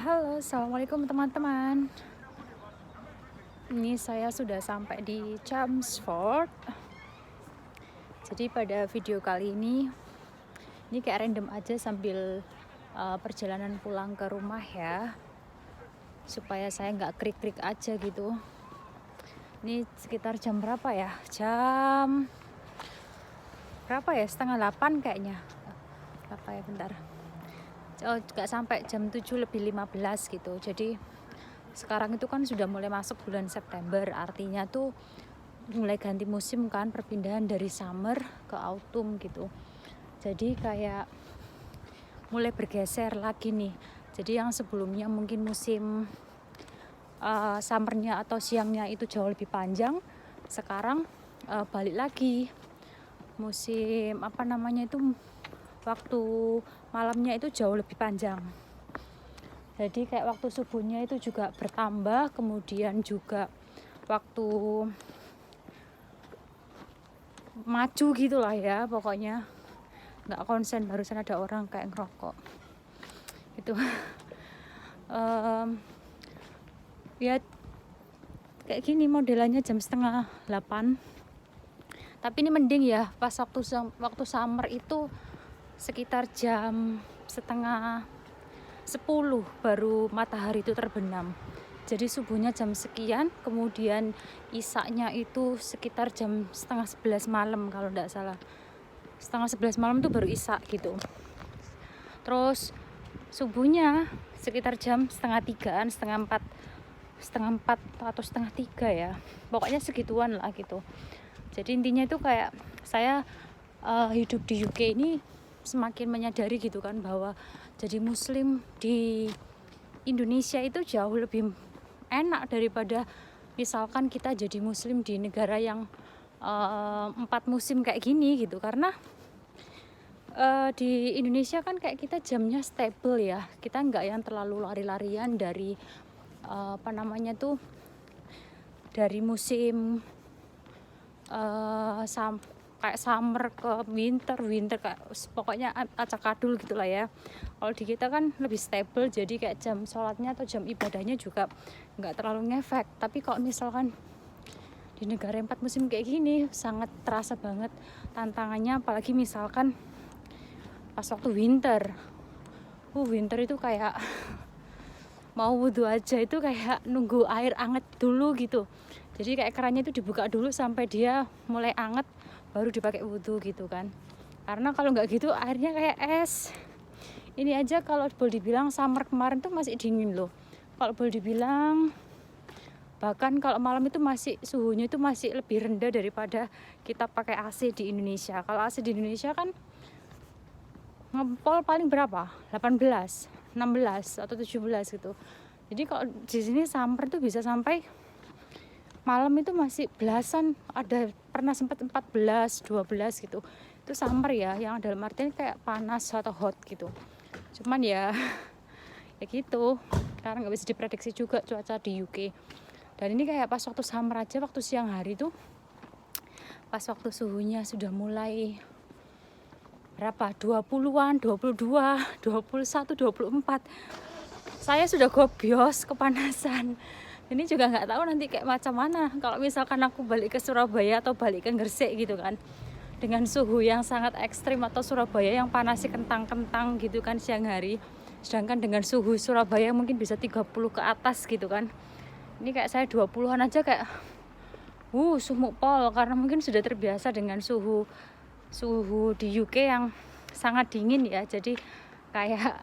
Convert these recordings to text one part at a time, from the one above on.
Halo, assalamualaikum teman-teman. Ini saya sudah sampai di Chelmsford. Jadi pada video kali ini kayak random aja sambil perjalanan pulang ke rumah ya, supaya saya nggak krik-krik aja gitu. Ini sekitar jam berapa ya? Jam berapa ya? Setengah 8 kayaknya. Apa ya, bentar. Oh, nggak sampai jam 7 lebih 15 gitu. Jadi sekarang itu kan sudah mulai masuk bulan September, artinya tuh mulai ganti musim kan, perpindahan dari summer ke autumn gitu. Jadi kayak mulai bergeser lagi nih. Jadi yang sebelumnya mungkin musim summernya atau siangnya itu jauh lebih panjang, sekarang balik lagi musim waktu malamnya itu jauh lebih panjang. Jadi kayak waktu subuhnya itu juga bertambah, kemudian juga waktu maju gitulah ya, pokoknya nggak konsen, barusan ada orang kayak ngerokok itu. Ya kayak gini modelannya jam setengah 8, tapi ini mending ya pas waktu summer itu sekitar jam setengah 10 baru matahari itu terbenam. Jadi subuhnya jam sekian, kemudian isaknya itu sekitar jam setengah 11 malam kalau tidak salah. Setengah 11 malam tuh baru isak gitu. Terus subuhnya sekitar jam setengah 3-an, setengah 4 atau setengah 3 ya. Pokoknya segituan lah gitu. Jadi intinya itu kayak saya hidup di UK ini semakin menyadari gitu kan, bahwa jadi muslim di Indonesia itu jauh lebih enak daripada misalkan kita jadi muslim di negara yang 4 musim kayak gini gitu. Karena di Indonesia kan kayak kita jamnya stable ya, kita nggak yang terlalu lari-larian dari dari musim kayak summer ke winter kayak pokoknya acak-adul gitulah ya. Kalau di kita kan lebih stable, jadi kayak jam sholatnya atau jam ibadahnya juga nggak terlalu ngefek. Tapi kalau misalkan di negara 4 musim kayak gini sangat terasa banget tantangannya, apalagi misalkan pas waktu winter itu kayak mau wudhu aja itu kayak nunggu air anget dulu gitu. Jadi kayak kerannya itu dibuka dulu sampai dia mulai anget baru dipakai wudhu gitu kan. Karena kalau nggak gitu airnya kayak es. Ini aja kalau boleh dibilang summer kemarin tuh masih dingin loh. Kalau boleh dibilang bahkan kalau malam itu masih suhunya itu masih lebih rendah daripada kita pakai AC di Indonesia. Kalau AC di Indonesia kan ngempol paling berapa? 18, 16 atau 17 gitu. Jadi kalau di sini summer tuh bisa sampai malam itu masih belasan, ada pernah sempat 14, 12 gitu. Itu summer ya, yang dalam artian kayak panas atau hot gitu. Cuman ya ya gitu, karena nggak bisa diprediksi juga cuaca di UK. Dan ini kayak pas waktu summer aja, waktu siang hari tuh pas waktu suhunya sudah mulai berapa, 20-an, 22, 21, 24, saya sudah gobios kepanasan. Ini juga nggak tahu nanti kayak macam mana kalau misalkan aku balik ke Surabaya atau balik ke Gresik gitu kan, dengan suhu yang sangat ekstrim, atau Surabaya yang panasnya kentang-kentang gitu kan siang hari, sedangkan dengan suhu Surabaya mungkin bisa 30 ke atas gitu kan. Ini kayak saya 20-an aja kayak sumuk pol, karena mungkin sudah terbiasa dengan suhu di UK yang sangat dingin ya. Jadi kayak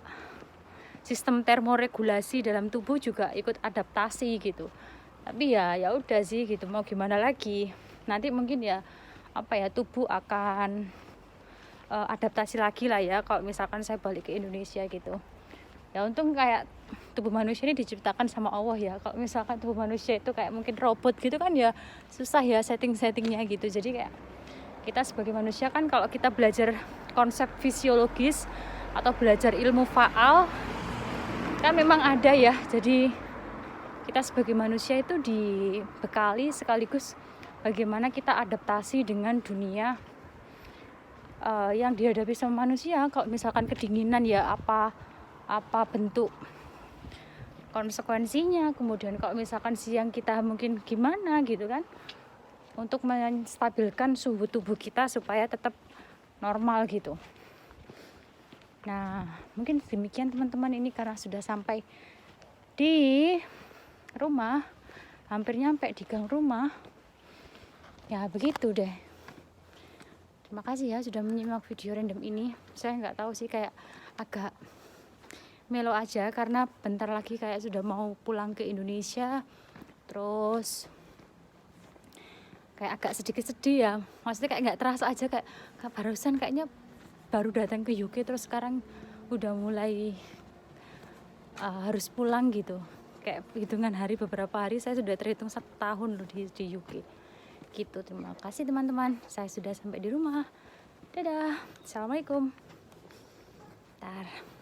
sistem termoregulasi dalam tubuh juga ikut adaptasi gitu. Tapi ya udah sih gitu, mau gimana lagi. Nanti mungkin ya tubuh akan adaptasi lagi lah ya kalau misalkan saya balik ke Indonesia gitu. Ya untung kayak tubuh manusia ini diciptakan sama Allah ya. Kalau misalkan tubuh manusia itu kayak mungkin robot gitu kan ya susah ya setting-settingnya gitu. Jadi kayak kita sebagai manusia kan kalau kita belajar konsep fisiologis atau belajar ilmu faal kan memang ada ya. Jadi kita sebagai manusia itu dibekali sekaligus bagaimana kita adaptasi dengan dunia yang dihadapi sama manusia. Kalau misalkan kedinginan ya apa bentuk konsekuensinya. Kemudian kalau misalkan siang kita mungkin gimana gitu kan, untuk menstabilkan suhu tubuh kita supaya tetap normal gitu. Nah, mungkin demikian teman-teman, ini karena sudah sampai di rumah, hampir nyampe di gang rumah. Ya begitu deh. Terima kasih ya sudah menyimak video random ini. Saya nggak tahu sih, kayak agak melo aja karena bentar lagi kayak sudah mau pulang ke Indonesia. Terus kayak agak sedikit sedih ya. Maksudnya kayak nggak terasa aja, kayak barusan kayaknya baru datang ke UK terus sekarang udah mulai harus pulang gitu. Kayak hitungan hari, beberapa hari saya sudah terhitung 1 tahun loh di UK gitu. Terima kasih teman-teman, saya sudah sampai di rumah. Dadah, assalamualaikum. Ntar.